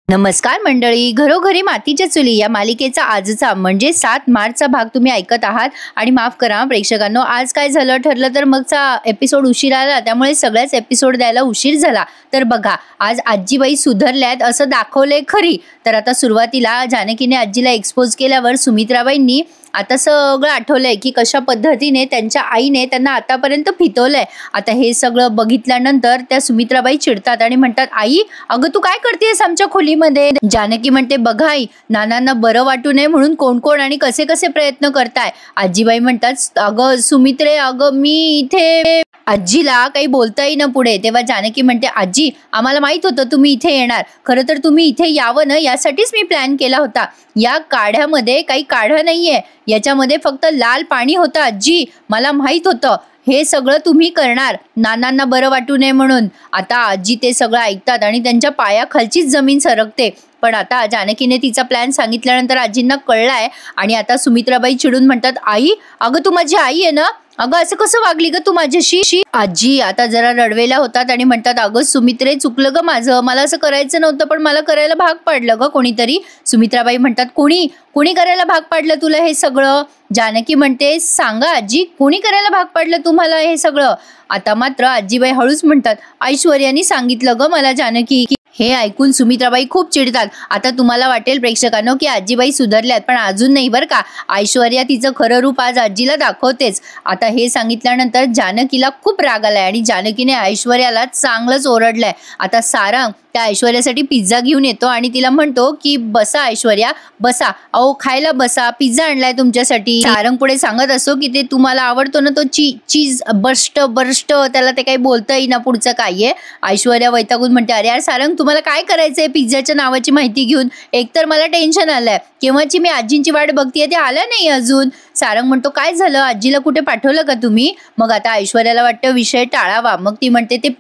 नमस्कार मंडळी, घरोघरी मातीच्या चुली या मालिकेचा आजचा म्हणजे 7 मार्चचा भाग तुम्ही ऐकत आहात. आणि माफ करा प्रेक्षकांनो, आज काय झालं ठरलं तर मगचा एपिसोड उशीर आला, त्यामुळे सगळ्याच एपिसोड द्यायला उशीर झाला. तर बघा, आज आजीबाई सुधारल्यात असं दाखवलंय खरी. तर आता सुरुवातीला जानकीने आजीला एक्सपोज केल्यावर सुमित्राबाईंनी आता सगळं आठवलंय की कशा पद्धतीने त्यांच्या आईने त्यांना आतापर्यंत फितवलंय. आता हे सगळं बघितल्यानंतर त्या सुमित्राबाई चिडतात आणि म्हणतात, आई अगं तू काय करतेस आमच्या खोलीमध्ये. जानकी म्हणते, बघा आई, नानांना बरं वाटू नये म्हणून कोण कोण आणि कसे कसे प्रयत्न करताय. आजीबाई म्हणतात, अगं सुमित्रे, अगं मी इथे. आजीला काही बोलता येईना पुढे. तेव्हा जानकी म्हणते, आजी आम्हाला माहित होतं तुम्ही इथे येणार. खरं तर तुम्ही इथे यावं ना यासाठीच मी प्लॅन केला होता. या काढ्यामध्ये काही काढा नाहीये, याच्यामध्ये फक्त लाल पाणी होतं आजी. मला माहित होतं हे सगळं तुम्ही करणार नानांना बरं वाटू नये म्हणून. आता आजी ते सगळं ऐकतात आणि त्यांच्या पायाखालचीच जमीन सरकते. पण आता जानकीने तिचा प्लॅन सांगितल्यानंतर आजींना कळलाय आणि आता सुमित्राबाई चिडून म्हणतात, आई अगं तू माझी आई आहे ना, अगं असं कसं वागली ग तू माझ्याशी. आजी आता जरा रडवेल्या होतात आणि म्हणतात, अगं सुमित्रे चुकलं ग माझं, मला असं करायचं नव्हतं पण मला करायला भाग पाडलं ग कोणीतरी. सुमित्राबाई म्हणतात, कोणी करायला भाग पाडलं तुला हे सगळं. जानकी म्हणते, सांगा आजी कोणी करायला भाग पाडलं तुम्हाला हे सगळं. आता मात्र आजीबाई हळूच म्हणतात, ऐश्वर्यानी सांगितलं ग मला जानकी. हे ऐकून सुमित्राबाई खूप चिडतात. आता तुम्हाला वाटेल प्रेक्षकांनो की आजीबाई सुधारल्यात, पण अजून नाही बरं का. ऐश्वर्या तिचं खरं रूप आज आजीला दाखवतेच. आता हे सांगितल्यानंतर जानकीला खूप राग आलाय आणि जानकीने ऐश्वर्याला चांगलंच ओरडलंय. आता सारंग त्या ऐश्वर्यासाठी पिझ्झा घेऊन येतो आणि तिला म्हणतो की बसा ऐश्वर्या बसा, अहो खायला बसा, पिझ्झा आणलाय तुमच्यासाठी. सारंग पुढे सांगत असो की ते तुम्हाला आवडतो ना तो चीज बर्स्ट त्याला ते काही बोलता येईना पुढचं काय आहे. ऐश्वर्या वैतागून म्हणते, अरे यार सारंग तुम्हाला काय करायचंय पिझ्झाच्या नावाची माहिती घेऊन. एकतर मला टेन्शन आलंय, केव्हाची मी आजींची वाट बघतीये, ते आल्या नाही अजून. सारंग म्हणतो, काय झालं आजीला कुठे पाठवलं का तुम्ही. मग आता ऐश्वर्याला वाटतं विषय टाळावा. मग ती म्हणते, ते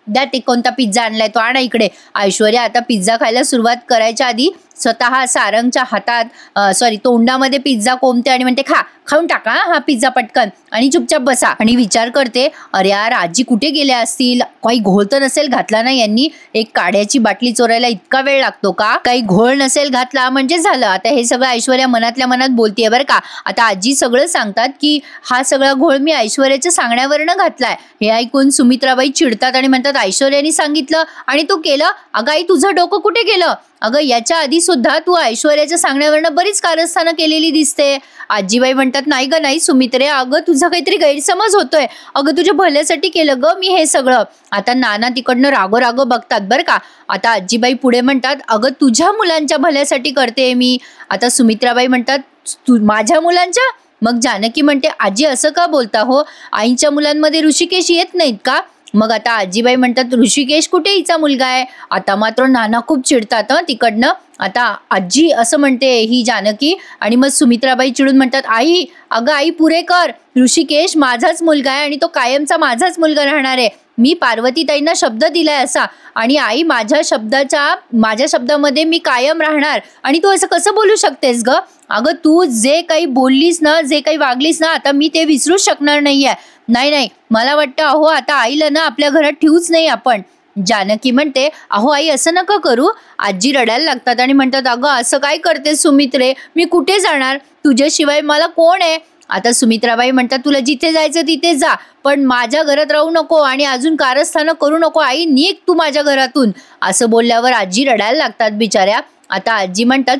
द्या ते कोणता पिझ्झा आणलाय तो आणा इकडे. ऐश्वर्या आता पिझ्झा खायला सुरुवात करायच्या आधी स्वतः सारंगच्या हातात तोंडामध्ये पिझ्झा कोंबते आणि म्हणते, खाऊन टाका हा पिझ्झा पटकन आणि चुपचाप बसा. आणि विचार करते, अरे यार आजी कुठे गेल्या असतील, काही घोळ तर नसेल घातला ना यांनी. एक काड्याची बाटली चोरायला इतका वेळ लागतो का, काही घोळ नसेल घातला म्हणजे झालं. आता हे सगळं ऐश्वर्या मनातल्या मनात बोलतीये बरं का. आता आजी सगळं सांगतात की हा सगळा घोळ मी ऐश्वर्याच्या सांगण्यावरनं घातलाय. हे ऐकून सुमित्राबाई चिडतात आणि म्हणतात, ऐश्वर्याने सांगितलं आणि तू केलं. अगं आई तुझं डोकं कुठे गेलं. अगं याच्या आधी सुद्धा तू ऐश्वर्याच्या सांगण्यावरनं बरीच कारस्थानं केलेली दिसते. आजीबाई म्हणतात, नाही ग नाही सुमित्रे, अगं तुझा काहीतरी गैरसमज होतोय. अगं तुझ्या भल्यासाठी केलं ग मी हे सगळं. आता नाना तिकडनं रागो बघतात बरं का. आता आजीबाई पुढे म्हणतात, अगं तुझ्या मुलांच्या भल्यासाठी करते मी. आता सुमित्राबाई म्हणतात, तू माझ्या मुलांच्या. मग जानकी म्हणते, आजी असं का बोलता हो, आईच्या मुलांमध्ये ऋषिकेश येत नाहीत का. मग आता आजीबाई म्हणतात, ऋषिकेश कुठे हिचा मुलगा आहे. आता मात्र नाना खूप चिडतात तिकडनं. आता आजी असं म्हणते ही जानकी आणि मग सुमित्राबाई चिडून म्हणतात, आई अगं आई पुरे कर, ऋषिकेश माझाच मुलगा आहे आणि तो कायमचा माझाच मुलगा राहणार आहे. मी पार्वतीताईंना शब्द दिलाय असा, आणि आई माझ्या शब्दामध्ये मी कायम राहणार. आणि तू असं कसं बोलू शकतेस ग. अगं तू जे काही बोललीस ना, जे काही वागलीस ना, आता मी ते विसरूच शकणार नाहीये. नाही मला वाटतं अहो आता आईला ना आपल्या घरात ठेवूच नाही आपण. जानकी म्हणते, अहो आई असं नका करू. आजी रडायला लागतात आणि म्हणतात, अगं असं काय करते सुमित्रे, मी कुठे जाणार, तुझ्याशिवाय मला कोण आहे. आता सुमित्राबाई म्हणतात, तुला जिथे जायचं तिथे जा, पण माझ्या घरात राहू नको आणि अजून कारस्थानं करू नको. आई निघ तू माझ्या घरातून. असं बोलल्यावर आजी रडायला लागतात बिचाऱ्या. आता आजी म्हणतात,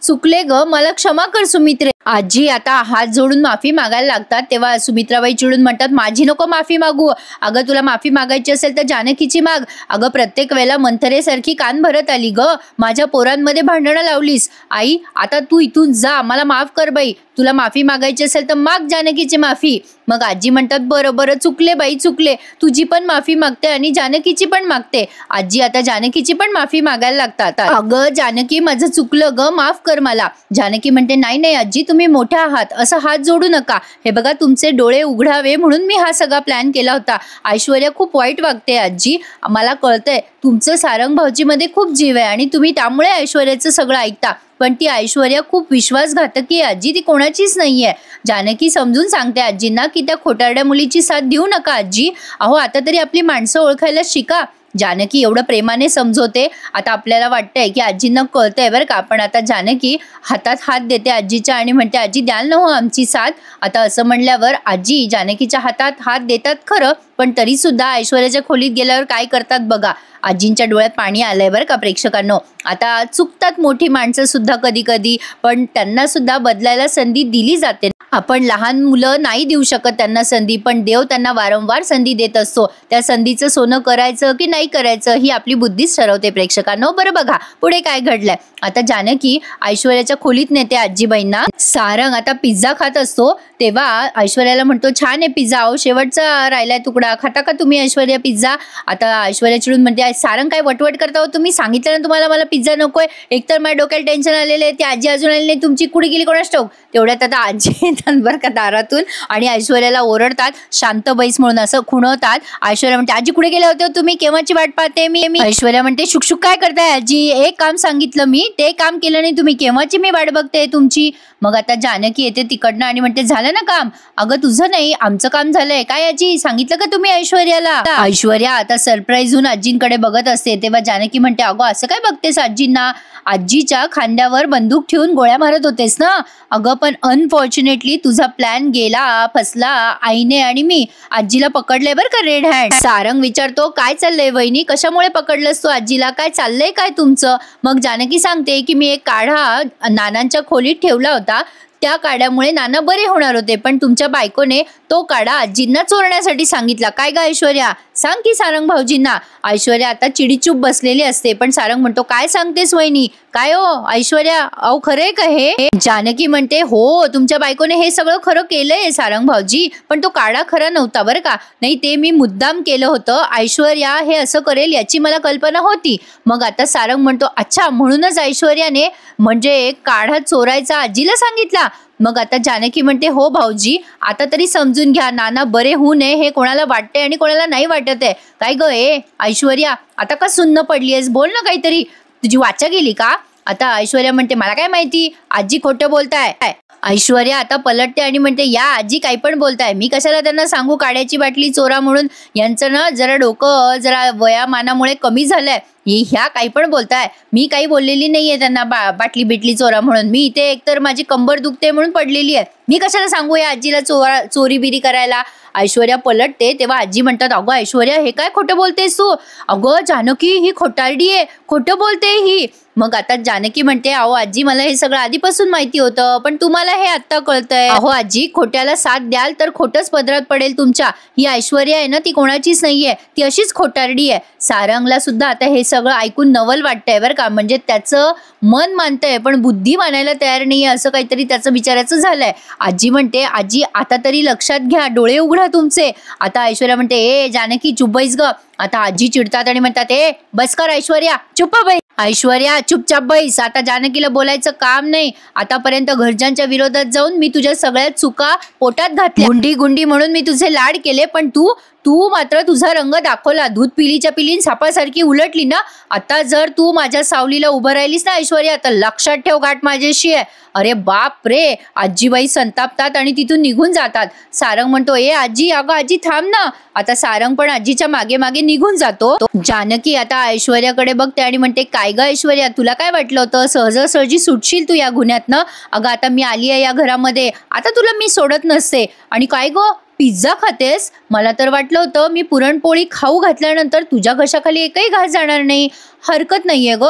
चुकले ग, मला क्षमा कर सुमित्रे. आजी आता हात जोडून माफी मागायला लागतात. तेव्हा सुमित्राबाई चिडून म्हणतात, माझी नको माफी मागू. अगं तुला माफी मागायची असेल तर जानकीची माग. अगं प्रत्येक वेळेला मंथरेसारखी कान भरत आली ग, माझ्या पोरांमध्ये भांडणं लावलीस. आई आता तू इथून जा, मला माफ कर बाई. तुला माफी मागायची असेल तर माग जानकीची माफी. मग आजी म्हणतात, बरं चुकले बाई चुकले, तुझी पण माफी मागते आणि जानकीची पण मागते. आजी आता जानकीची पण माफी मागायला लागतात. अगं जानकी माझं चुकलं ग, माफ कर मला. जानकी म्हणते, नाही आजी तुम्ही मोठ्या आहात, असं हात जोडू नका. हे बघा तुमचे डोळे उघडावे म्हणून मी हा सगळा प्लॅन केला होता. ऐश्वर्या खूप वाईट वागते आजी, मला कळतंय. तुमचं सारंग भाऊजीमध्ये खूप जीव आहे आणि तुम्ही त्यामुळे ऐश्वर्याचं सगळं ऐकता. पण ती ऐश्वर्या खूप विश्वासघातकी आहे आजी, ती कोणाचीच नाहीये. जानकी समजून सांगते आजींना की त्या खोटारड्या मुलीची साथ देऊ नका आजी. अहो आता तरी आपली माणसं ओळखायला शिका. जानकी एवढं प्रेमाने समजवते. आता आपल्याला वाटतंय की आजींना कळतंय बरं का, पण आता जानकी हातात हात देते आजीच्या आणि म्हणते आजी द्याल ना हो आमची साथ. आता असं म्हणल्यावर आजी जानकीच्या हातात हात देतात खरं, पण तरी सुद्धा ऐश्वर्याच्या खोलीत गेल्यावर काय करतात बघा. आजींच्या डोळ्यात पाणी आलंय बरं का प्रेक्षकांनो. आता चुकतात मोठी माणसं सुद्धा कधी कधी, पण त्यांना सुद्धा बदलायला संधी दिली जाते. आपण लहान मुलं नाही देऊ शकत त्यांना संधी, पण देव त्यांना वारंवार संधी देत असतो. त्या संधीचं सोनं करायचं की नाही करायचं ही आपली बुद्धीच ठरवते प्रेक्षकांनो. बरं बघा पुढे काय घडलंय. आता जानकी ऐश्वर्याच्या खोलीत नेते आजीबाईंना. सारंग आता पिझ्झा खात असतो तेव्हा ऐश्वर्याला म्हणतो छान आहे पिझ्झा, अहो शेवटचा राहिलाय तुकडा, खाता का तुम्ही ऐश्वर्या पिझ्झा. आता ऐश्वर्या चिडून म्हणते सारंग काय वटवट करता हो तुम्ही, सांगितलं ना तुम्हाला मला पिझ्झा नकोय. एकतर माझ्या डोक्याला टेन्शन आलेलं आहे, ती आजी अजून आली नाही, तुमची कुठे गेली कोणास ठाऊक. तेवढ्यात आता आजी येतात बरं का दारातून आणि ऐश्वर्याला ओरडतात शांत बैस म्हणून असं खुणवतात. ऐश्वर्या म्हणते आजी कुठे गेले होते तुम्ही, केव्हाची वाट पाहते मी. ऐश्वर्या म्हणते शुकशुक काय करताय आजी, एक काम सांगितलं मी ते काम केलं नाही तुम्ही, केव्हाची मी वाट बघते तुमची. मग आता जानकी येते तिकडनं आणि म्हणते झालं ना काम. अगं तुझं नाही आमचं काम झालंय. काय आजी सांगितलं का तुम्ही ऐश्वर्याला. ऐश्वर्या आता सरप्राईज होऊन आजींकडे बघत असते तेव्हा जानकी म्हणते अगं असं काय बघतेस आजींना, आजीच्या खांद्यावर बंदूक ठेवून गोळ्या मारत होतेस ना. अगं पण अनफॉर्च्युनेटली तुझा प्लॅन गेला, फसला. आईने आणि मी आजीला पकडलंय बरं का रेड हँड. सारंग विचारतो काय चाललंय वहिनी, कशामुळे पकडलंस तू आजीला, काय चाललंय काय तुमचं. मग जानकी सांगते की मी एक काढा नानांच्या खोलीत ठेवला होता, त्या काड्यामुळे नाना बरे होणार होते, पण तुमच्या बायकोने तो काढा आजींना चोरण्यासाठी सांगितला. काय ग ऐश्वर्या, सांग की सारंग भाऊजींना. ऐश्वर्या आता चिडीचूप बसलेली असते, पण सारंग म्हणतो काय सांगतेस वहिनी, काय हो ऐश्वर्या, अहो खरंय का हे. जानकी म्हणते हो तुमच्या बायकोने हे सगळं खरं केलंय सारंग भाऊजी, पण तो काढा खरा नव्हता बरं का, नाही ते मी मुद्दाम केलं होतं. ऐश्वर्या हे असं करेल याची मला कल्पना होती. मग आता सारंग म्हणतो अच्छा म्हणूनच ऐश्वर्याने म्हणजे काढा चोरायचा आजीला सांगितला. मग आता जानकी म्हणते हो भाऊजी आता तरी समजून घ्या, नाना बरे होऊ नये हे कोणाला वाटतंय आणि कोणाला नाही वाटत आहे. काय ग ऐश्वर्या आता का सुन्न पडलीयस, बोल ना काहीतरी, तुझी वाचा गेली का. आता ऐश्वर्या म्हणते मला काय माहिती आजी खोटं बोलताय. ऐश्वर्या आता पलटते आणि म्हणते या आजी काही पण बोलताय, मी कशाला त्यांना सांगू काड्याची बाटली चोरा म्हणून, यांचं ना जरा डोकं जरा वयामानामुळे कमी झालंय, ह्या काही पण बोलताय. मी काही बोललेली नाहीये त्यांना बाटली बिटली चोरा म्हणून, मी इथे एकतर माझी कंबर दुखते म्हणून पडलेली आहे, मी कशाला सांगू या आजीला चोरी बिरी करायला. ऐश्वर्या पलटते तेव्हा आजी म्हणतात अगं ऐश्वर्या हे काय खोटं बोलतेस तू, अगं जानकी ही खोटारडी आहे, खोटं बोलते ही. मग आता जानकी म्हणते अहो आजी मला हे सगळं आधीपासून माहिती होतं, पण तुम्हाला हे आत्ता कळतंय. अहो आजी खोट्याला साथ द्याल तर खोटच पदरात पडेल तुमच्या. ही ऐश्वर्या आहे ना ती कोणाचीच नाहीये, ती अशीच खोटारडी आहे. सारंगला सुद्धा आता हे सगळं ऐकून नवल वाटतंय बरं का, म्हणजे त्याचं मन मानतंय पण बुद्धी मानायला तयार नाहीये, असं काहीतरी त्याचं विचारायचं झालंय. आजी म्हणते आजी आता तरी लक्षात घ्या, डोळे उघडा तुमचे. आता ऐश्वर्या म्हणते ए जानकी चुप बैस ग. आता आजी चिडतात आणि म्हणतात ए बस कर ऐश्वर्या, चुप बैस ऐश्वर्या, चुपचाप बैस. आता जानकीला बोलायचं काम नाही, आतापर्यंत घरच्यांच्या विरोधात जाऊन मी तुझ्या सगळ्या चुका पोटात घातल्या, गुंडी गुंडी म्हणून मी तुझे लाड केले, पण तू मात्र तुझा रंग दाखवला, दूध पिलीच्या पिलीन सापासारखी उलटली ना. आता जर तू माझ्या सावलीला उभं राहिलीस ना ऐश्वर्या तर लक्षात ठेव गाठ माझ्याशी आहे. अरे बाप रे, आजीबाई संतापतात आणि तिथून निघून जातात. सारंग म्हणतो ए आजी, अगं आजी थांब ना. आता सारंग पण आजीच्या मागे मागे निघून जातो. जानकी आता ऐश्वर्याकडे बघते आणि म्हणते काय ग ऐश्वर्या, तुला काय वाटलं होतं सहजासहजी सुटशील तू या गुन्ह्यातनं. अगं आता मी आली आहे या घरामध्ये, आता तुला मी सोडत नसते. आणि काय गो पिझ्झा खातेस, मला तर वाटलं होतं मी पुरणपोळी खाऊ घातल्यानंतर तुझ्या घशाखाली एकही घास जाणार नाही. हरकत नाहीये ग,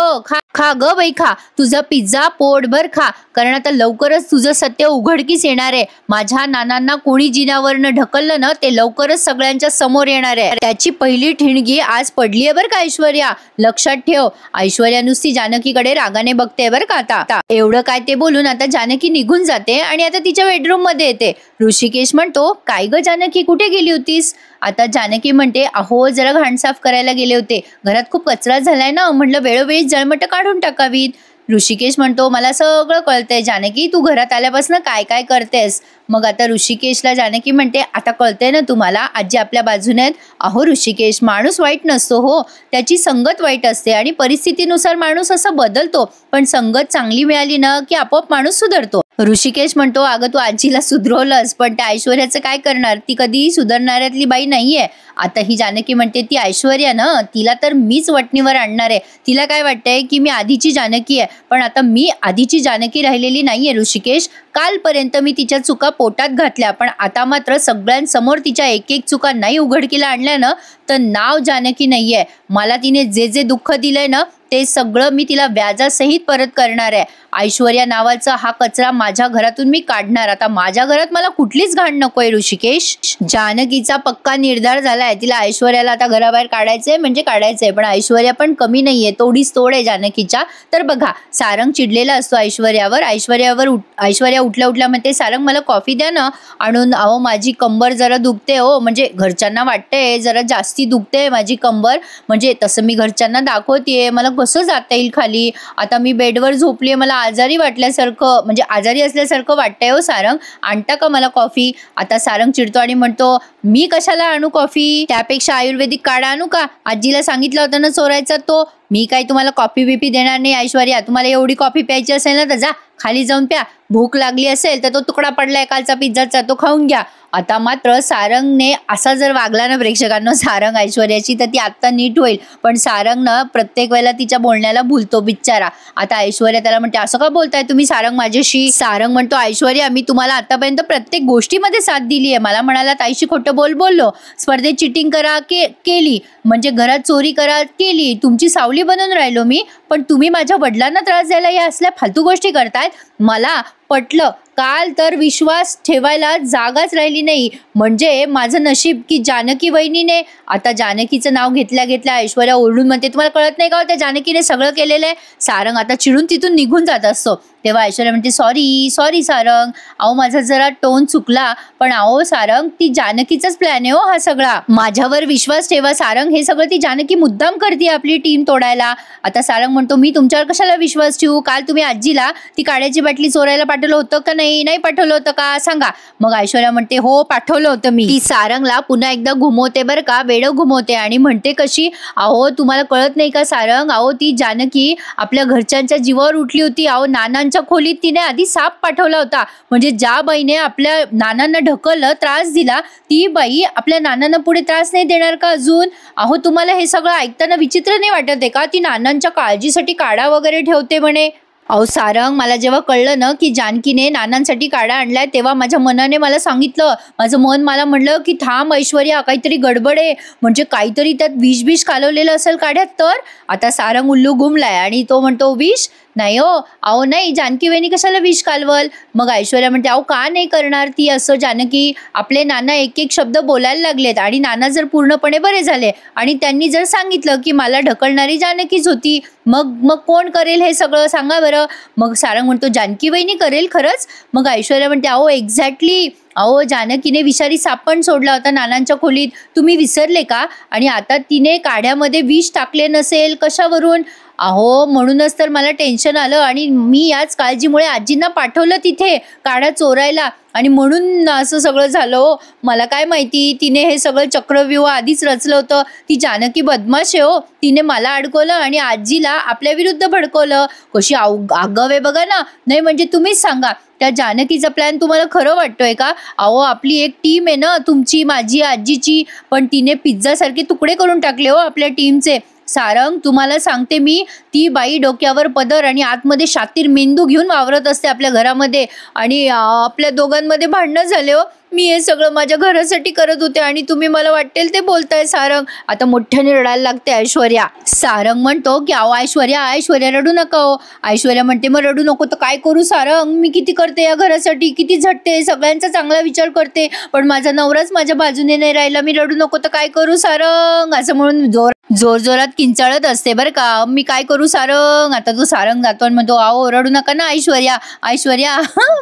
खा ग बाई खा, तुझा पिझ्झा पोटभर खा, कारण आता लवकरच तुझं सत्य उघडकीस येणार आहे. माझ्या नानांना कोणी जिनावरनं ढकललं ना ते लवकरच सगळ्यांच्या समोर येणार आहे. त्याची पहिली ठिणगी आज पडली आहे बरं का ऐश्वर्या, लक्षात ठेव. ऐश्वर्या नुसती जानकीकडे रागाने बघते बरं का. आता एवढं काय ते बोलून आता जानकी निघून जाते आणि आता तिच्या बेडरूम मध्ये येते. ऋषिकेश म्हणतो काय ग जानकी कुठे गेली होतीस. आता जानकी म्हणते अहो जरा घाण साफ करायला गेले होते, घरात खूप कचरा झालाय ना, म्हटलं वेळोवेळी जळमट काढून टाकावीत. ऋषिकेश म्हणतो मला सगळं कळतंय जानकी, तू घरात आल्यापासून काय काय करतेस. मग आता ऋषिकेशला जानकी म्हणते आता कळतंय ना तुम्हाला, आजी आपल्या बाजूने आहेत. अहो ऋषिकेश माणूस वाईट नसतो हो, त्याची संगत वाईट असते आणि परिस्थितीनुसार माणूस असं बदलतो, पण संगत चांगली मिळाली ना की आपोआप माणूस सुधारतो. ऋषिकेश म्हणतो अगं तू आजीला सुधरवलंस, पण त्या ऐश्वर्याचं काय करणार, ती कधीही सुधारणाऱ्यातली बाई नाहीये. आता ही जानकी म्हणते ती ऐश्वर्या ना, तिला तर मीच वटणीवर आणणार आहे. तिला काय वाटतंय की मी आधीची जानकी आहे, पण आता मी आधीची जानकी राहिलेली नाहीये ऋषिकेश. कालपर्यंत मी तिच्या चुका पोटात घातल्या, पण आता मात्र सगळ्यांसमोर तिच्या एक एक चुका नाही उघडकीला आणल्या ना, तर नाव जानकी नाहीये. मला तिने जे जे दुःख दिलंय ना, ते सगळं मी तिला व्याजासहित परत करणार आहे. ऐश्वर्या नावाचा हा कचरा माझ्या घरातून मी काढणार. आता माझ्या घरात मला कुठलीच घाण नकोय ऋषिकेश. जानकीचा पक्का निर्धार झालाय, तिला ऐश्वर्याला आता घराबाहेर काढायचंय म्हणजे काढायचंय. पण ऐश्वर्या पण कमी नाहीये, तोडीच तोड आहे जानकीच्या. तर बघा, सारंग चिडलेला असतो ऐश्वर्यावर. ऐश्वर्या उठल्या उठल्या म्हणते सारंग मला कॉफी द्या ना आणून. अहो माझी कंबर जरा दुखते हो, म्हणजे घरच्यांना वाटतंय जरा जास्ती दुखते माझी कंबर, म्हणजे तसं मी घरच्यांना दाखवतेय, मला कसं जाता येईल खाली. आता मी बेडवर झोपलीये, मला आजारी वाटल्यासारखं, म्हणजे आजारी असल्यासारखं वाटतंय हो सारंग, आणता का मला कॉफी. आता सारंग चिडतो आणि म्हणतो मी कशाला आणू कॉफी, त्यापेक्षा आयुर्वेदिक काढा आणू का, आजीला सांगितलं होतं ना चोरायचा तो. मी काही तुम्हाला कॉफी बिपी देणार नाही ऐश्वर्या, तुम्हाला एवढी कॉफी प्यायची असेल ना तर जा खाली जाऊन प्या. भूक लागली असेल तर तो तुकडा पडलाय कालचा पिझ्झाचा, तो खाऊन घ्या. आता मात्र सारंगने असा जर वागला ना प्रेक्षकांना सारंग ऐश्वर्याची, तर ती आत्ता नीट होईल. पण सारंग ना प्रत्येक वेळेला तिच्या बोलण्याला भूलतो बिचारा. आता ऐश्वर्या त्याला म्हणते असं का बोलताय तुम्ही सारंग माझ्याशी. सारंग म्हणतो ऐश्वर्या मी तुम्हाला आतापर्यंत प्रत्येक गोष्टीमध्ये साथ दिली आहे. मला म्हणाला ताईशी खोटं बोललो, स्पर्धेत चिटिंग करा केली, म्हणजे घरात चोरी करा केली, तुमची सावली बनून राहिलो मी, पण तुम्ही माझ्या वडिलांना त्रास द्यायला या असल्या फालतू गोष्टी करतायत. मला पटलं. काल तर विश्वास ठेवायला जागाच राहिली नाही. म्हणजे माझं नशीब की जानकी वहिनीने. आता जानकीचं नाव घेतल्या घेतल्या ऐश्वर्या ओरडून म्हणते तुम्हाला कळत नाही का त्या जानकीने सगळं केलेलं आहे. सारंग आता चिडून तिथून निघून जात असतो. तेव्हा ऐश्वर्या म्हणते सॉरी सारंग, अहो माझा जरा टोन चुकला, पण अहो सारंग ती जानकीचाच प्लॅन आहे हो हा सगळा, माझ्यावर विश्वास ठेवा सारंग, हे सगळं ती जानकी मुद्दाम करते आपली टीम तोडायला. आता सारंग म्हणतो मी तुमच्यावर कशाला विश्वास ठेवू, काल तुम्ही आजीला ती काड्याची बाटली चोरायला पाठवलं होतं का नाही पाठवलं होतं का सांगा. मग ऐश्वर्या म्हणते हो पाठवलं होतं मी. ती सारंगला पुन्हा एकदा घुमवते बरं का, वेडं घुमवते आणि म्हणते कशी, अहो तुम्हाला कळत नाही का सारंग, अहो ती जानकी आपल्या घरच्यांच्या जीवावर उठली होती. अहो नानांच्या खोलीत तिने आधी साप पाठवला होता, म्हणजे ज्या बाईने आपल्या नानांना ढकललं त्रास दिला, ती बाई आपल्या नानांना पुढे त्रास नाही देणार का अजून. अहो तुम्हाला हे सगळं ऐकताना विचित्र नाही वाटत आहे का, ती नानांच्या काळजीसाठी काढा वगैरे ठेवते म्हणे. अहो सारंग मला जेव्हा कळलं ना की जानकीने नानांसाठी काढा आणलाय, तेव्हा माझ्या मनाने मला सांगितलं, माझं मन मला म्हणलं की थांब ऐश्वर्या काहीतरी गडबड आहे, म्हणजे काहीतरी त्यात विष कालवलेलं असेल काढ्यात. तर आता सारंग उल्लू घुमलाय आणि तो म्हणतो विष नाही हो, अहो नाही जानकी वहिनी कशाला विष कालवल. मग ऐश्वर्या म्हणते अहो का नाही करणार ती असं जानकी, आपले नाना एक एक शब्द बोलायला लागलेत आणि नाना जर पूर्णपणे बरे झाले आणि त्यांनी जर सांगितलं की मला ढकलणारी जानकीच होती, मग कोण करेल हे सगळं सांगा बरं. मग सारंग म्हणतो जानकी वहिनी करेल खरंच. मग ऐश्वर्या म्हणते अहो एक्झॅक्टली, अहो जानकीने विषारी साप पण सोडला होता नानांच्या खोलीत, तुम्ही विसरले का, आणि आता तिने काढ्यामध्ये विष टाकले नसेल कशावरून. अहो म्हणूनच तर मला टेन्शन आलं आणि मी याच काळजीमुळे आजींना पाठवलं तिथे काढा चोरायला, आणि म्हणून असं सगळं झालं हो. मला काय माहिती तिने हे सगळं चक्रव्यूह आधीच रचलं होतं. ती जानकी बदमाश आहे हो, तिने मला अडकवलं आणि आजीला आपल्या विरुद्ध भडकवलं. कशी आगाव आहे बघा ना. नाही म्हणजे तुम्हीच सांगा त्या जानकीचा प्लॅन तुम्हाला खरं वाटतोय का. अहो आपली एक टीम आहे ना तुमची माझी आजीची, पण तिने पिझ्झा सारखे तुकडे करून टाकले हो आपल्या टीमचे. सारंग तुम्हाला सांगते मी, ती बाई डोक्यावर पदर आणि आतमध्ये शातीर मेंदू घेऊन वावरत असते आपल्या घरामध्ये, आणि आपल्या दोघांमध्ये भांडणं झाले हो. मी हे सगळं माझ्या घरासाठी करत होते आणि तुम्ही मला वाटेल ते बोलताय सारंग. आता मोठ्याने रडायला लागते ऐश्वर्या. सारंग म्हणतो की अहो ऐश्वर्या रडू नका हो. ऐश्वर्या म्हणते मग रडू नको तर काय करू सारंग, मी किती करते या घरासाठी, किती झटते, सगळ्यांचा चांगला विचार करते, पण माझा नवराच माझ्या बाजूने नाही राहिला, मी रडू नको तर काय करू सारंग, असं म्हणून जोरात किंचाळत असते बरं का. मी काय करू सारंग. आता तो सारंग जातो आणि म्हणतो अहो रडू नका ना ऐश्वर्या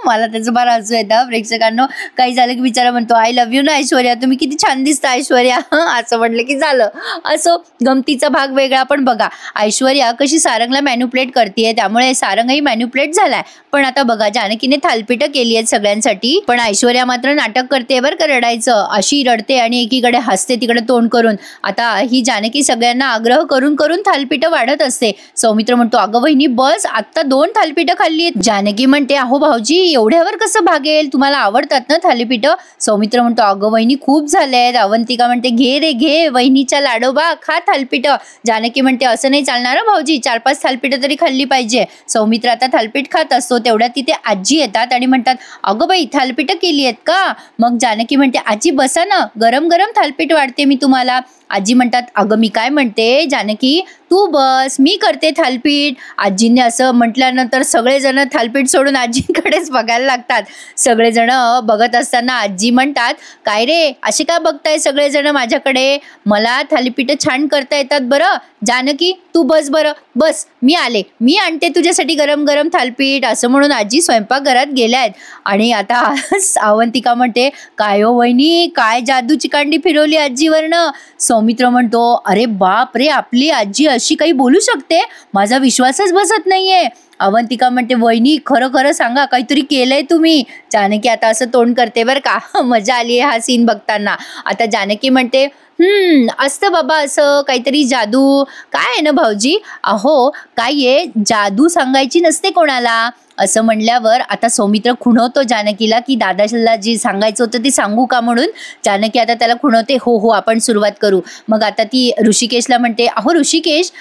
मला त्याचं फार हसू येतं प्रेक्षकांनो. काही झालं की बिचारा म्हणतो आय लव्ह यू ना ऐश्वर्या, तुम्ही किती छान दिसता ऐश्वर्या. असं म्हटलं की झालं. असो गमतीचा भाग वेगळा. पण बघा ऐश्वर्या कशी सारंगला मॅन्युप्लेट करते, त्यामुळे सारंगही मॅन्युप्लेट झालाय. पण आता बघा जानकीने थालपिटं केली आहेत सगळ्यांसाठी, पण ऐश्वर्या मात्र नाटक करते बरं का रडायचं. अशी रडते आणि एकीकडे हसते तिकडे तोंड करून. आता ही जानकी सगळ्यांना आग्रह करून थालपिटं वाढत असते. सौमित्र म्हणतो अगं वहिनी बस, आत्ता 2 थालपिटं खाल्ली आहेत. जानकी म्हणते अहो भाऊजी एवढ्यावर कसं भागेल, तुम्हाला आवडतात ना थालीपीठ, सौमित्र म्हणतो अगं वहिनी खूप झालेत. अवंतिका म्हणते घे रे घे वहिनीच्या लाडोबा, खा थालपीठ. जानकी म्हणते असं नाही चालणार भाऊजी, 4-5 थालपीठ तरी खाल्ली पाहिजे. सौमित्र आता थालपीठ खात असतो तेवढ्यात तिथे आजी येतात आणि म्हणतात अगं बाई थालपीठ केली आहेत का. मग जानकी म्हणते आजी बसा ना, गरम गरम थालपीठ वाढते मी तुम्हाला. आजी म्हणतात अगं मी काय म्हणते जानकी, तू बस मी करते थालपीठ. आजीने असं म्हटल्यानंतर सगळेजण थालपीठ सोडून आजीकडेच बघायला लागतात. सगळेजण बघत असताना आजी म्हणतात काय रे असे काय बघताय सगळेजण माझ्याकडे, मला थालीपीठ छान करता येतात बरं. जानकी तू बस बरं बस, मी आले, मी आणते तुझ्यासाठी गरम गरम थालपीठ. असं म्हणून आजी स्वयंपाकघरात गेल्या आहेत. आणि आता अवंतिका म्हणते काय हो वहिनी, काय जादूची कांडी फिरवली आजीवरनं. सौमित्र म्हणतो अरे बाप रे, आपली आजी अशी काही बोलू शकते, माझा विश्वासच बसत नाहीये. अवंतिका म्हणते वहिनी खरं खरं सांगा, काहीतरी केलंय तुम्ही. जानकी आता असं तोंड करते बरं का. मजा आली हा सीन बघताना. आता जानकी म्हणते असतं बाबा असं काहीतरी जादू. काय आहे ना भाऊजी, अहो काय आहे, जादू सांगायची नसते कोणाला. असं म्हणल्यावर आता सौमित्र खुणवतो जानकीला की दादाला जे सांगायचं होतं ते सांगू का म्हणून. जानकी आता त्याला खुणवते हो हो आपण सुरुवात करू. मग आता ती ऋषिकेशला म्हणते अहो ऋषिकेश,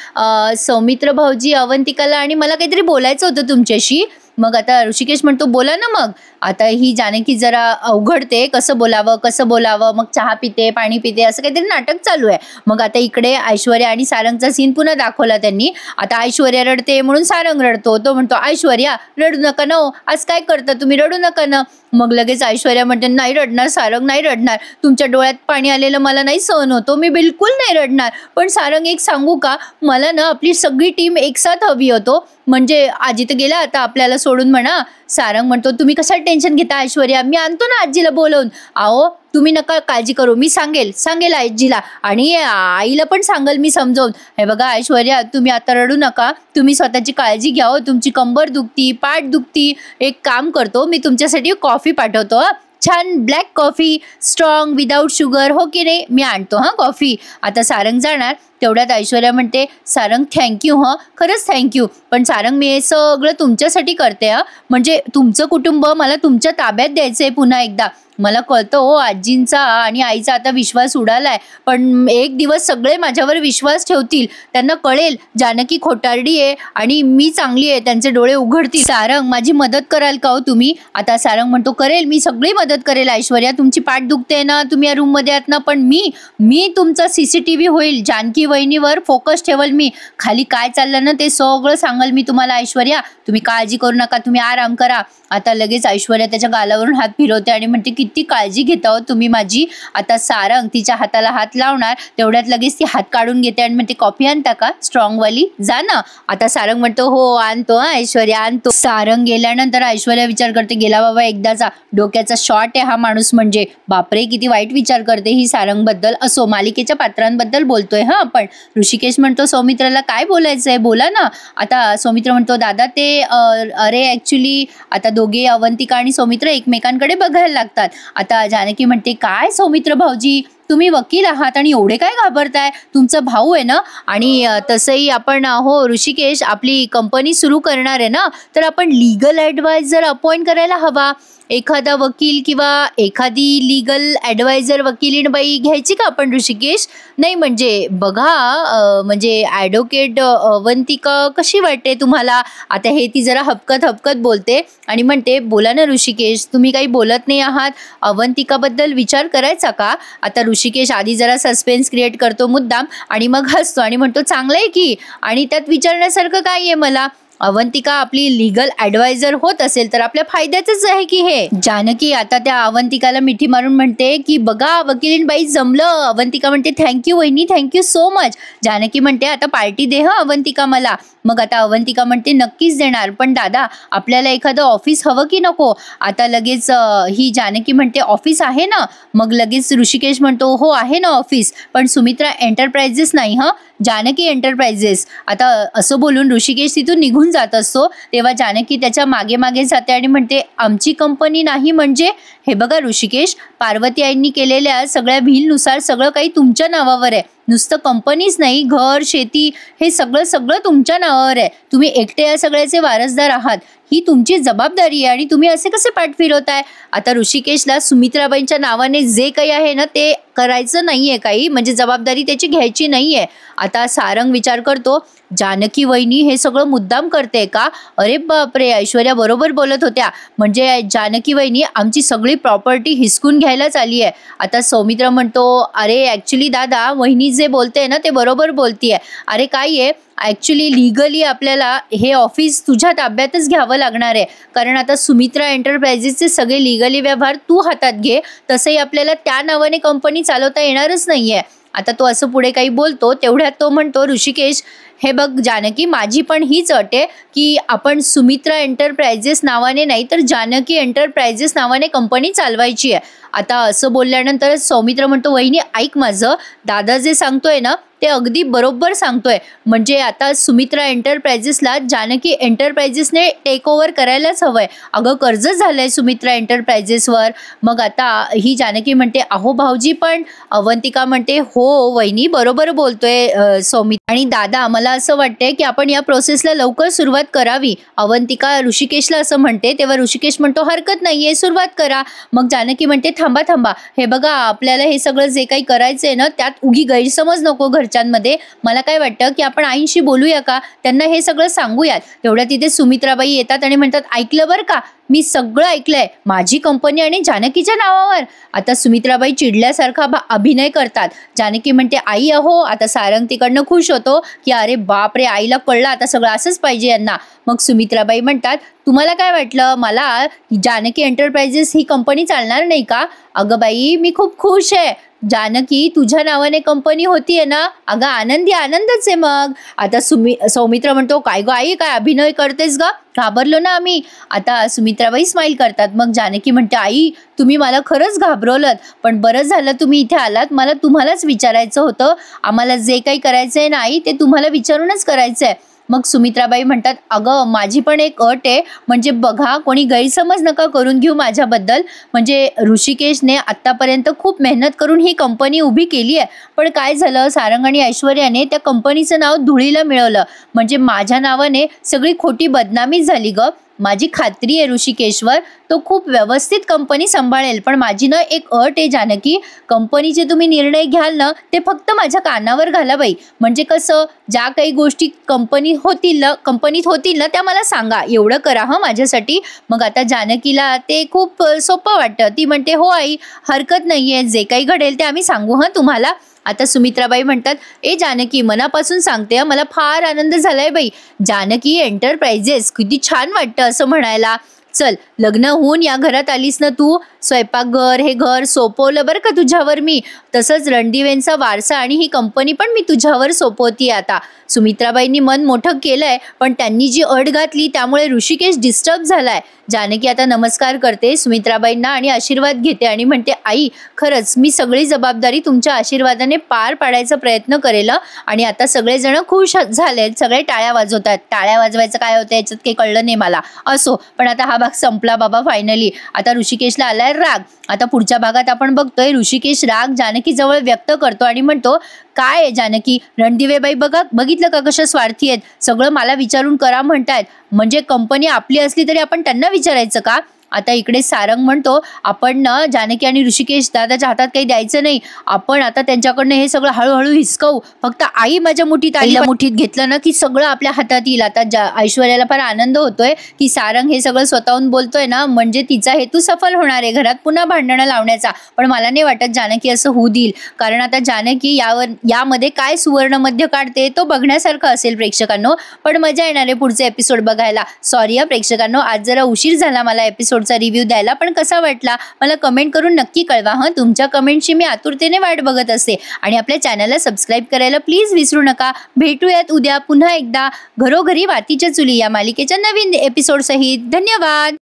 सौमित्र भाऊजी अवंतिकाला आणि मला काहीतरी बोलायचं होतं तुमच्याशी. मग आता ऋषिकेश म्हणतो बोला ना. मग आता ही जानकी जरा अवघडते, कसं बोलावं. मग चहा पिते, पाणी पिते, असं काहीतरी नाटक चालू आहे. मग आता इकडे ऐश्वर्या आणि सारंगचा सीन पुन्हा दाखवला त्यांनी. आता ऐश्वर्या रडते म्हणून सारंग रडतो. तो म्हणतो ऐश्वर्या रडू नका ना, आज काय करता तुम्ही, रडू नका ना. मग लगेच ऐश्वर्या म्हणते नाही रडणार सारंग, नाही रडणार, तुमच्या डोळ्यात पाणी आलेलं मला नाही सहन होतो, मी बिलकुल नाही रडणार. पण सारंग एक सांगू का, मला ना आपली सगळी टीम एकसाथ हवी होतो. म्हणजे आजी तर गेला आता आपल्याला सोडून म्हणा. सारंग म्हणतो तुम्ही कशाला टेन्शन घेता ऐश्वर्या, मी आणतो ना आजीला बोलवून. अहो तुम्ही नका काळजी करू, मी सांगेल आजीला आणि आईला पण सांगेल मी समजावून. हे बघा ऐश्वर्या तुम्ही आता रडू नका, तुम्ही स्वतःची काळजी घ्या. तुमची कंबर दुखती, पाठ दुखती, एक काम करतो मी तुमच्यासाठी कॉफी पाठवतो, छान black coffee, strong, without sugar, हो की नाही, मी आणतो कॉफी. आता सारंग जाणार. तेवढ्यात ऐश्वर्या म्हणते सारंग थँक्यू, खरंच थँक्यू, पण सारंग मी हे सगळं तुमच्यासाठी करते. म्हणजे तुमचं कुटुंब मला तुमच्या ताब्यात द्यायचं आहे पुन्हा एकदा. मला कळतं हो आजींचा आणि आईचा आता विश्वास उडालाय, पण एक दिवस सगळे माझ्यावर विश्वास ठेवतील. त्यांना कळेल जानकी खोटारडी आहे आणि मी चांगली आहे, त्यांचे डोळे उघडतील. सारंग माझी मदत कराल का हो तुम्ही. आता सारंग म्हणतो करेल, मी सगळी मदत करेल ऐश्वर्या, तुमची पाठ दुखते ना, तुम्ही या रूम मध्ये आहात ना, पण मी तुमचा CCTV होईल, जानकी वहिनीवर फोकस ठेवल, मी खाली काय चाललं ना ते सगळं सांगल मी तुम्हाला ऐश्वर्या, तुम्ही काळजी करू नका, तुम्ही आराम करा. आता लगेच ऐश्वर्या त्याच्या गालावरून हात फिरवते आणि म्हणते किती काळजी घेता हो तुम्ही माझी. आता सारंग तिच्या हाताला हात लावणार, तेवढ्यात लगेच ती हात काढून घेते आणि म्हणते कॉफी आणता का स्ट्रॉंग वाली, जा ना. आता सारंग म्हणतो हो आणतो ऐश्वर्या आणतो. सारंग गेल्यानंतर ऐश्वर्या विचार करते गेला बाबा एकदाचा, डोक्याचा शॉट आहे हा माणूस, म्हणजे बापरे किती वाईट विचार करते ही सारंग बद्दल. असो मालिकेच्या पात्रांबद्दल बोलतोय आपण. ऋषिकेश म्हणतो सौमित्राला काय बोलायचंय बोला ना. आता सौमित्र म्हणतो दादा ते अरे ऍक्च्युली आता दोघे अवंतिका आणि सौमित्र एकमेकांकडे बघायला लागतात. आता जानकी म्हणते काय सौमित्र भाऊजी तुम्ही वकील आहात आणि एवढे काय घाबरताय, तुमचा भाऊ आहे ना. आणि तसंही आपण हो ऋषिकेश आपली कंपनी सुरू करणार आहे ना, तर आपण लीगल ॲडवायझर अपॉइंट करायला हवा. एखादा वकील किंवा एखादी लीगल ॲडवायझर वकिलीण बाई घ्यायची का आपण ऋषिकेश. नाही म्हणजे बघा म्हणजे ॲडव्होकेट अवंतिका कशी वाटते तुम्हाला. आता हे ती जरा हपकत बोलते आणि म्हणते बोला ना ऋषिकेश, तुम्ही काही बोलत नाही आहात, अवंतिकाबद्दल विचार करायचा का. आता ऋषिकेश आधी जरा सस्पेन्स क्रिएट करतो मुद्दाम आणि मग हसतो आणि म्हणतो चांगलं आहे की, आणि त्यात विचारण्यासारखं काय आहे मला. अवंतिका आपली लीगल ॲडवायझर होत असेल तर आपल्या फायद्याचंच आहे की हे. जानकी आता त्या अवंतिकाला मिठी मारून म्हणते की बघा वकिलीन बाई जमलं. अवंतिका म्हणते थँक्यू वहिनी, थँक्यू सो मच. जानकी म्हणते आता पार्टी दे अवंतिका मला. मग आता अवंतिका म्हणते नक्कीच देणार, पण दादा आपल्याला एखादं ऑफिस हवं की नको. आता लगेच ही जानकी म्हणते ऑफिस आहे ना. मग लगेच ऋषिकेश म्हणतो हो आहे ना ऑफिस, पण सुमित्रा एंटरप्राइजेस नाही जानकी एंटरप्राइजेस. आता असं बोलून ऋषिकेश तिथून निघून जात असतो. तेव्हा जानकी त्याच्या मागे जाते आणि म्हणते आमची कंपनी नाही म्हणजे. हे बघा ऋषिकेश, पार्वती आईंनी केलेल्या सगळ्या व्हीलनुसार सगळं काही तुमच्या नावावर आहे. नुसतं कंपनीच नाही, घर शेती हे सगळं तुमच्या नावावर आहे. तुम्ही एकटे या सगळ्याचे वारसदार आहात. ही तुमची जबाबदारी आहे आणि तुम्ही असे कसे पाठ फिरवताय. आता ऋषिकेशला सुमित्राबाईंच्या नावाने जे काही आहे ना ते करायचं नाहीये, काही म्हणजे जबाबदारी त्याची घ्यायची नाहीये. आता सारंग विचार करतो, जानकी वहिनी हे सगळं मुद्दाम करते का. अरे बापरे, ऐश्वर्या बरोबर बोलत होत्या, म्हणजे जानकी वहिनी आमची सगळी प्रॉपर्टी हिसकून घ्यायलाच आली आहे. आता सौमित्र म्हणतो, अरे ॲक्च्युली दादा वहिनी जे बोलते ना ते बरोबर बोलतीये. अरे काय आहे, ॲक्च्युली लिगली आपल्याला हे ऑफिस तुझ्या ताब्यातच घ्यावं लागणार आहे, कारण आता सुमित्रा एंटरप्राइजेसचे सगळे लिगली व्यवहार तू हातात घे. तसंही आपल्याला त्या नावाने कंपनी चालवता येणारच नाहीये. आता तो असं पुढे काही बोलतो, तेवढ्यात तो म्हणतो, ऋषिकेश हे बघ जानकी, माझी पण हीच अट आहे की आपण सुमित्रा एंटरप्राइजेस नावाने नाही तर जानकी एंटरप्राइजेस नावाने कंपनी चालवायची आहे. आता असं बोलल्यानंतर सौमित्र म्हणतो, वहिनी ऐक माझं, दादा जे सांगतोय ना ते अगदी बरोबर सांगतोय. म्हणजे आता सुमित्रा एंटरप्राइजेसला जानकी एंटरप्राइजेसने टेक ओव्हर करायलाच हवंय. अगं कर्ज झालंय सुमित्रा एंटरप्राइजेसवर. मग आता ही जानकी म्हणते, अहो भाऊजी पण. अवंतिका म्हणते, हो वहिनी बरोबर बोलतोय सौमित्र आणि दादा, मला असं वाटतंय की आपण या प्रोसेसला लवकर सुरुवात करावी. अवंतिका ऋषिकेशला असं म्हणते, तेव्हा ऋषिकेश म्हणतो, हरकत नाहीये, सुरुवात करा. मग जानकी म्हणते, थांबा थांबा, हे बघा आपल्याला हे सगळं जे काही करायचंय ना त्यात उगी गैरसमज नको घरच्यांमध्ये. मला काय वाटतं की आपण आईंशी बोलूया का, त्यांना हे सगळं सांगूयात. तेवढ्या तिथे सुमित्राबाई येतात आणि म्हणतात, ऐकलं बरं का, मी सगळं ऐकलंय, माझी कंपनी आणि जानकीच्या नावावर. आता सुमित्राबाई चिडल्यासारखा अभिनय करतात. जानकी म्हणते, आई अहो. आता सारंग तिकडनं खुश होतो की अरे बाप रे, आईला कळलं, आता सगळं असंच पाहिजे यांना. मग सुमित्राबाई म्हणतात, तुम्हाला काय वाटलं मला जानकी एंटरप्राइजेस ही कंपनी चालणार नाही का. अगं बाई, मी खूप खुश आहे, जानकी तुझ्या नावाने कंपनी होतीये ना, अगं आनंदी आनंदच आहे. मग आता सौमित्र म्हणतो, काय गो आई, काय अभिनय करतेस ग, घाबरलो ना आम्ही. आता सुमित्राबाई स्माईल करतात. मग जानकी म्हणते, आई तुम्ही मला खरंच घाबरवलं, पण बरं झालं तुम्ही इथे आलात, मला तुम्हालाच विचारायचं होतं. आम्हाला जे काही करायचंय ना आई, ते तुम्हाला विचारूनच करायचंय. मग सुमित्राबाई म्हणतात, अगं माझी पण एक अट आहे, म्हणजे बघा कोणी गैरसमज नका करून घेऊ माझ्याबद्दल. म्हणजे ऋषिकेशने आत्तापर्यंत खूप मेहनत करून ही कंपनी उभी केली आहे, पण काय झालं, सारंग आणि ऐश्वर्याने त्या कंपनीचं नाव धुळीला मिळवलं. म्हणजे माझ्या नावाने सगळी खोटी बदनामी झाली ग. माझी खात्री आहे ऋषिकेशवर, तो खूप व्यवस्थित कंपनी सांभाळेल. पण माझी ना एक अट आहे जानकी, कंपनीचे तुम्ही निर्णय घ्याल ना ते फक्त माझ्या कानावर घाला बाई. म्हणजे कसं, ज्या काही गोष्टी कंपनीत होतील ना त्या मला सांगा, एवढं करा हं माझ्यासाठी. मग आता जानकीला ते खूप सोपं वाटतं. ती म्हणते, हो आई हरकत नाहीये, जे काही घडेल ते आम्ही सांगू हं तुम्हाला. आता सुमित्राबाई म्हणतात, ए जानकी, मनापासून सांगते, मला फार आनंद झालाय बाई. जानकी एंटरप्राइजेस किती छान वाटतं असं म्हणायला. चल, लग्न होऊन या घरात आलीस ना तू, स्वयंपाकघर हे घर सोपवलं बरं का तुझ्यावर मी. तसंच रणदिवेंचा वारसा आणि ही कंपनी पण मी तुझ्यावर सोपवतीये आता. सुमित्राबाईंनी मन मोठं केलंय, पण त्यांनी जी अट घातली त्यामुळे ऋषिकेश डिस्टर्ब झालाय. जानकी आता नमस्कार करते सुमित्राबाईंना आणि आशीर्वाद घेते आणि म्हणते, आई खरंच मी सगळी जबाबदारी तुमच्या आशीर्वादाने पार पाडायचा प्रयत्न करेल. आणि आता सगळेजण खुश झाले, सगळे टाळ्या वाजवतात. टाळ्या वाजवायचं काय होतं याच्यात काही कळलं नाही मला, असो. पण आता हा भाग संपला बाबा फायनली. आता ऋषिकेशला आलाय राग. आता पुढच्या भागात आपण बघतोय ऋषिकेश राग जानकी जवळ व्यक्त करतो आणि म्हणतो, काय आहे जानकी, रणदिवेबाई बघितलं का कशा स्वार्थी आहेत, सगळं मला विचारून करा म्हणतायत. म्हणजे कंपनी आपली असली तरी आपण त्यांना विचारायचं का. आता इकडे सारंग म्हणतो, आपण ना जानकी आणि ऋषिकेश दादाच्या हातात काही द्यायचं नाही, आपण आता त्यांच्याकडनं हे सगळं हळूहळू हिसकवू. फक्त आई माझ्या मुठीत, आईला मुठीत घेतलं ना की सगळं आपल्या हातात येईल. आता ऐश्वर्याला फार आनंद होतोय की सारंग हे सगळं स्वतःहून बोलतोय ना, म्हणजे तिचा हेतू सफल होणार आहे, घरात पुन्हा भांडणं लावण्याचा. पण मला नाही वाटत जानकी असं होऊ देईल, कारण आता जानकी यामध्ये काय सुवर्ण मध्य काढते तो बघण्यासारखं असेल प्रेक्षकांनो. पण मजा येणार आहे पुढचे एपिसोड बघायला. सॉरी प्रेक्षकांनो, आज जरा उशीर झाला मला एपिसोडचा रिव्ह्यू द्यायला, पण कसा वाटला मला कमेंट करून नक्की कळवा हं. तुमच्या कमेंटची मी आतुरतेने वाट बघत असते. आणि आपल्या चॅनलला सबस्क्राईब करायला प्लीज विसरू नका. भेटूयात उद्या पुन्हा एकदा घरोघरी मातीच्या चुली या मालिकेच्या नवीन एपिसोड सहित. धन्यवाद.